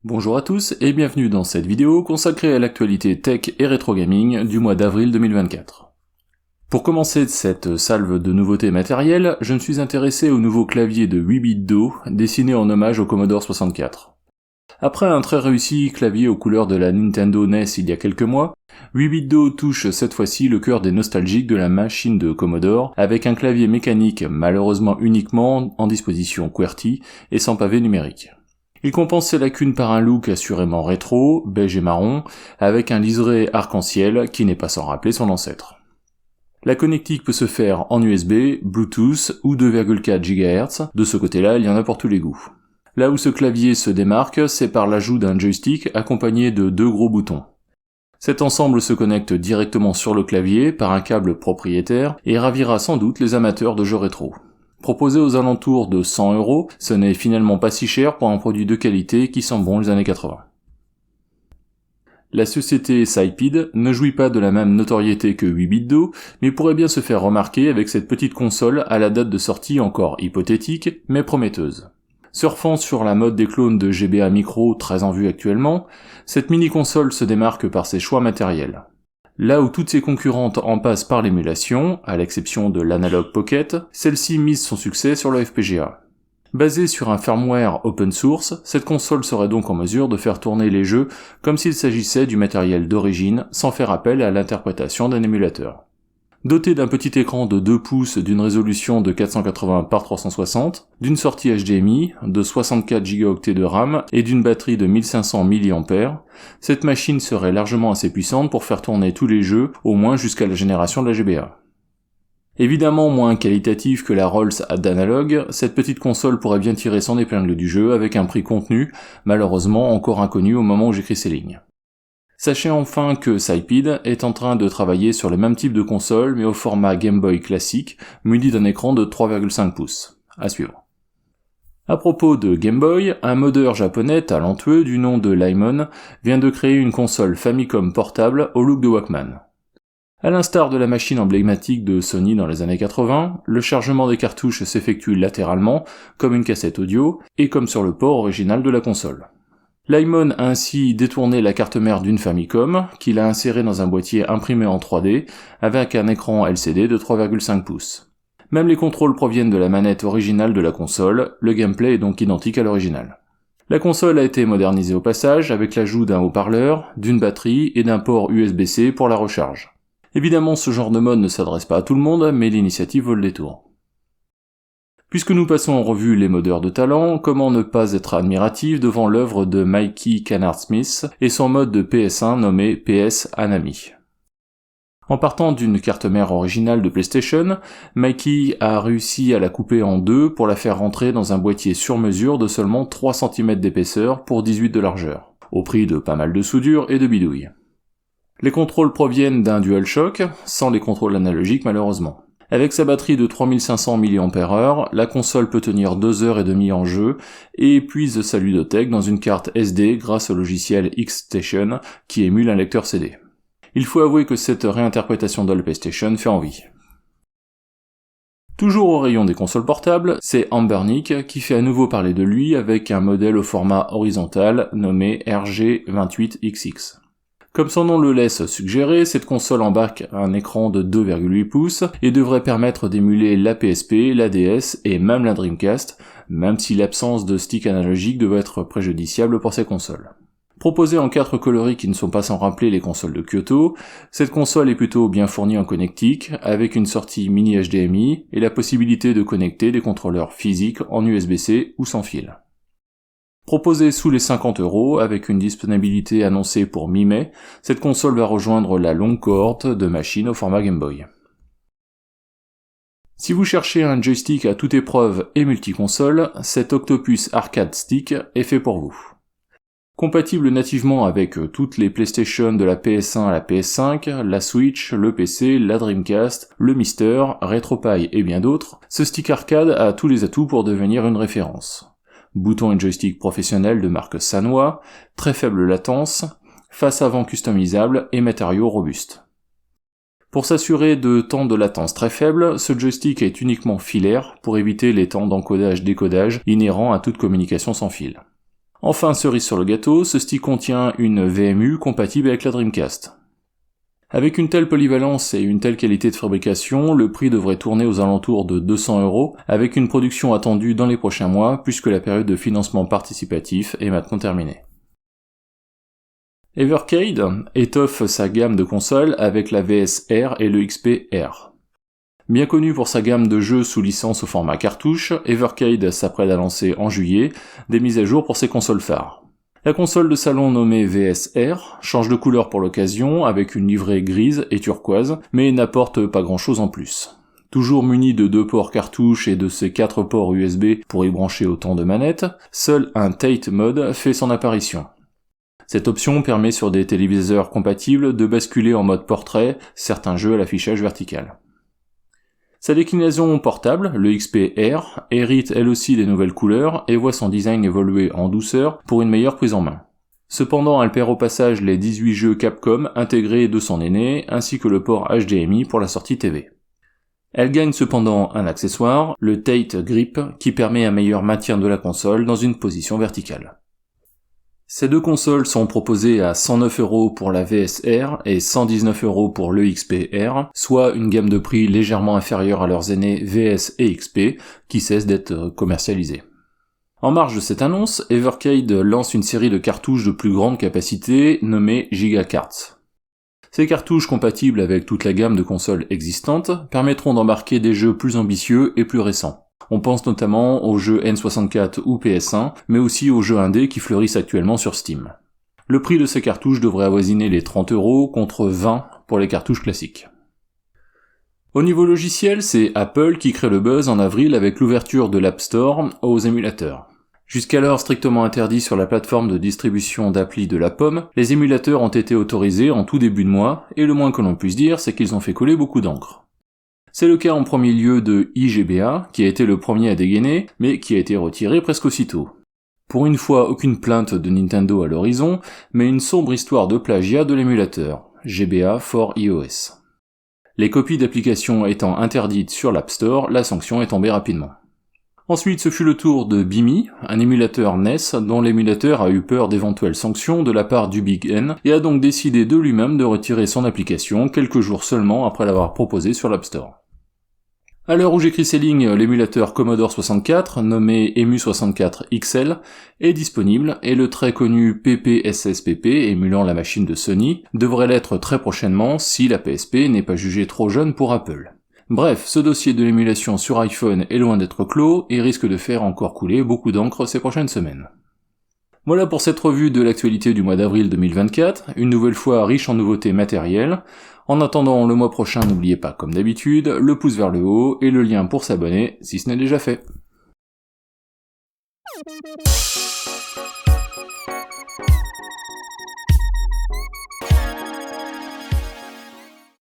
Bonjour à tous et bienvenue dans cette vidéo consacrée à l'actualité tech et rétro gaming du mois d'avril 2024. Pour commencer cette salve de nouveautés matérielles, je me suis intéressé au nouveau clavier de 8 bits d'eau dessiné en hommage au Commodore 64. Après un très réussi clavier aux couleurs de la Nintendo NES il y a quelques mois, 8 bits d'eau touche cette fois-ci le cœur des nostalgiques de la machine de Commodore avec un clavier mécanique malheureusement uniquement en disposition QWERTY et sans pavé numérique. Il compense ses lacunes par un look assurément rétro, beige et marron, avec un liseré arc-en-ciel qui n'est pas sans rappeler son ancêtre. La connectique peut se faire en USB, Bluetooth ou 2,4 GHz, de ce côté-là il y en a pour tous les goûts. Là où ce clavier se démarque, c'est par l'ajout d'un joystick accompagné de 2 gros boutons. Cet ensemble se connecte directement sur le clavier par un câble propriétaire et ravira sans doute les amateurs de jeux rétro. Proposé aux alentours de 100€, ce n'est finalement pas si cher pour un produit de qualité qui sent bon les années 80. La société Cypid ne jouit pas de la même notoriété que 8 bits d'eau, mais pourrait bien se faire remarquer avec cette petite console à la date de sortie encore hypothétique, mais prometteuse. Surfant sur la mode des clones de GBA Micro très en vue actuellement, cette mini-console se démarque par ses choix matériels. Là où toutes ses concurrentes en passent par l'émulation, à l'exception de l'Analog Pocket, celle-ci mise son succès sur le FPGA. Basée sur un firmware open source, cette console serait donc en mesure de faire tourner les jeux comme s'il s'agissait du matériel d'origine, sans faire appel à l'interprétation d'un émulateur. Dotée d'un petit écran de 2 pouces d'une résolution de 480 par 360, d'une sortie HDMI, de 64 Go de RAM et d'une batterie de 1500 mAh, cette machine serait largement assez puissante pour faire tourner tous les jeux, au moins jusqu'à la génération de la GBA. Évidemment moins qualitative que la Rolls d'Analog, cette petite console pourrait bien tirer son épingle du jeu avec un prix contenu, malheureusement encore inconnu au moment où j'écris ces lignes. Sachez enfin que Cypid est en train de travailler sur le même type de console mais au format Game Boy classique, muni d'un écran de 3,5 pouces. À suivre. À propos de Game Boy, un modeur japonais talentueux du nom de Limon vient de créer une console Famicom portable au look de Walkman. À l'instar de la machine emblématique de Sony dans les années 80, le chargement des cartouches s'effectue latéralement, comme une cassette audio, et comme sur le port original de la console. Limon a ainsi détourné la carte mère d'une Famicom, qu'il a insérée dans un boîtier imprimé en 3D, avec un écran LCD de 3,5 pouces. Même les contrôles proviennent de la manette originale de la console, le gameplay est donc identique à l'original. La console a été modernisée au passage, avec l'ajout d'un haut-parleur, d'une batterie et d'un port USB-C pour la recharge. Évidemment, ce genre de mode ne s'adresse pas à tout le monde, mais l'initiative vaut le détour. Puisque nous passons en revue les modeurs de talent, comment ne pas être admiratif devant l'œuvre de Mikey Canard-Smith et son mode de PS1 nommé PS Anami. En partant d'une carte mère originale de PlayStation, Mikey a réussi à la couper en deux pour la faire rentrer dans un boîtier sur mesure de seulement 3 cm d'épaisseur pour 18 de largeur, au prix de pas mal de soudure et de bidouilles. Les contrôles proviennent d'un DualShock, sans les contrôles analogiques malheureusement. Avec sa batterie de 3500 mAh, la console peut tenir 2h30 en jeu et épuise sa ludothèque dans une carte SD grâce au logiciel X-Station qui émule un lecteur CD. Il faut avouer que cette réinterprétation de la PlayStation fait envie. Toujours au rayon des consoles portables, c'est Anbernic qui fait à nouveau parler de lui avec un modèle au format horizontal nommé RG28XX. Comme son nom le laisse suggérer, cette console embarque un écran de 2,8 pouces et devrait permettre d'émuler la PSP, la DS et même la Dreamcast, même si l'absence de stick analogique devait être préjudiciable pour ces consoles. Proposée en 4 coloris qui ne sont pas sans rappeler les consoles de Kyoto, cette console est plutôt bien fournie en connectique, avec une sortie mini HDMI et la possibilité de connecter des contrôleurs physiques en USB-C ou sans fil. Proposée sous les 50€, avec une disponibilité annoncée pour mi-mai, cette console va rejoindre la longue cohorte de machines au format Game Boy. Si vous cherchez un joystick à toute épreuve et multiconsole, cet Octopus Arcade Stick est fait pour vous. Compatible nativement avec toutes les PlayStation de la PS1 à la PS5, la Switch, le PC, la Dreamcast, le Mister, RetroPie et bien d'autres, ce stick arcade a tous les atouts pour devenir une référence. Bouton et joystick professionnel de marque Sanwa, très faible latence, face avant customisable et matériaux robustes. Pour s'assurer de temps de latence très faible, ce joystick est uniquement filaire pour éviter les temps d'encodage-décodage inhérents à toute communication sans fil. Enfin, cerise sur le gâteau, ce stick contient une VMU compatible avec la Dreamcast. Avec une telle polyvalence et une telle qualité de fabrication, le prix devrait tourner aux alentours de 200€, avec une production attendue dans les prochains mois, puisque la période de financement participatif est maintenant terminée. Evercade étoffe sa gamme de consoles avec la VS-R et le XP-R. Bien connu pour sa gamme de jeux sous licence au format cartouche, Evercade s'apprête à lancer en juillet des mises à jour pour ses consoles phares. La console de salon nommée VS-R change de couleur pour l'occasion avec une livrée grise et turquoise, mais n'apporte pas grand chose en plus. Toujours muni de 2 ports cartouches et de ses 4 ports USB pour y brancher autant de manettes, seul un Tate Mode fait son apparition. Cette option permet sur des téléviseurs compatibles de basculer en mode portrait certains jeux à l'affichage vertical. Sa déclinaison portable, le XP-R, hérite elle aussi des nouvelles couleurs et voit son design évoluer en douceur pour une meilleure prise en main. Cependant, elle perd au passage les 18 jeux Capcom intégrés de son aîné, ainsi que le port HDMI pour la sortie TV. Elle gagne cependant un accessoire, le Tate Grip, qui permet un meilleur maintien de la console dans une position verticale. Ces deux consoles sont proposées à 109€ pour la VS-R et 119€ pour le XP-R, soit une gamme de prix légèrement inférieure à leurs aînés VS et XP, qui cessent d'être commercialisés. En marge de cette annonce, Evercade lance une série de cartouches de plus grande capacité nommée Gigacarts. Ces cartouches compatibles avec toute la gamme de consoles existantes permettront d'embarquer des jeux plus ambitieux et plus récents. On pense notamment aux jeux N64 ou PS1, mais aussi aux jeux indés qui fleurissent actuellement sur Steam. Le prix de ces cartouches devrait avoisiner les 30€ contre 20 pour les cartouches classiques. Au niveau logiciel, c'est Apple qui crée le buzz en avril avec l'ouverture de l'App Store aux émulateurs. Jusqu'alors strictement interdits sur la plateforme de distribution d'appli de la pomme, les émulateurs ont été autorisés en tout début de mois, et le moins que l'on puisse dire, c'est qu'ils ont fait couler beaucoup d'encre. C'est le cas en premier lieu de iGBA, qui a été le premier à dégainer, mais qui a été retiré presque aussitôt. Pour une fois, aucune plainte de Nintendo à l'horizon, mais une sombre histoire de plagiat de l'émulateur, GBA for iOS. Les copies d'applications étant interdites sur l'App Store, la sanction est tombée rapidement. Ensuite, ce fut le tour de Bimi, un émulateur NES dont l'émulateur a eu peur d'éventuelles sanctions de la part du Big N et a donc décidé de lui-même de retirer son application quelques jours seulement après l'avoir proposée sur l'App Store. À l'heure où j'écris ces lignes, l'émulateur Commodore 64, nommé EMU64 XL, est disponible et le très connu PPSSPP, émulant la machine de Sony, devrait l'être très prochainement si la PSP n'est pas jugée trop jeune pour Apple. Bref, ce dossier de l'émulation sur iPhone est loin d'être clos et risque de faire encore couler beaucoup d'encre ces prochaines semaines. Voilà pour cette revue de l'actualité du mois d'avril 2024, une nouvelle fois riche en nouveautés matérielles. En attendant le mois prochain, n'oubliez pas, comme d'habitude, le pouce vers le haut et le lien pour s'abonner si ce n'est déjà fait.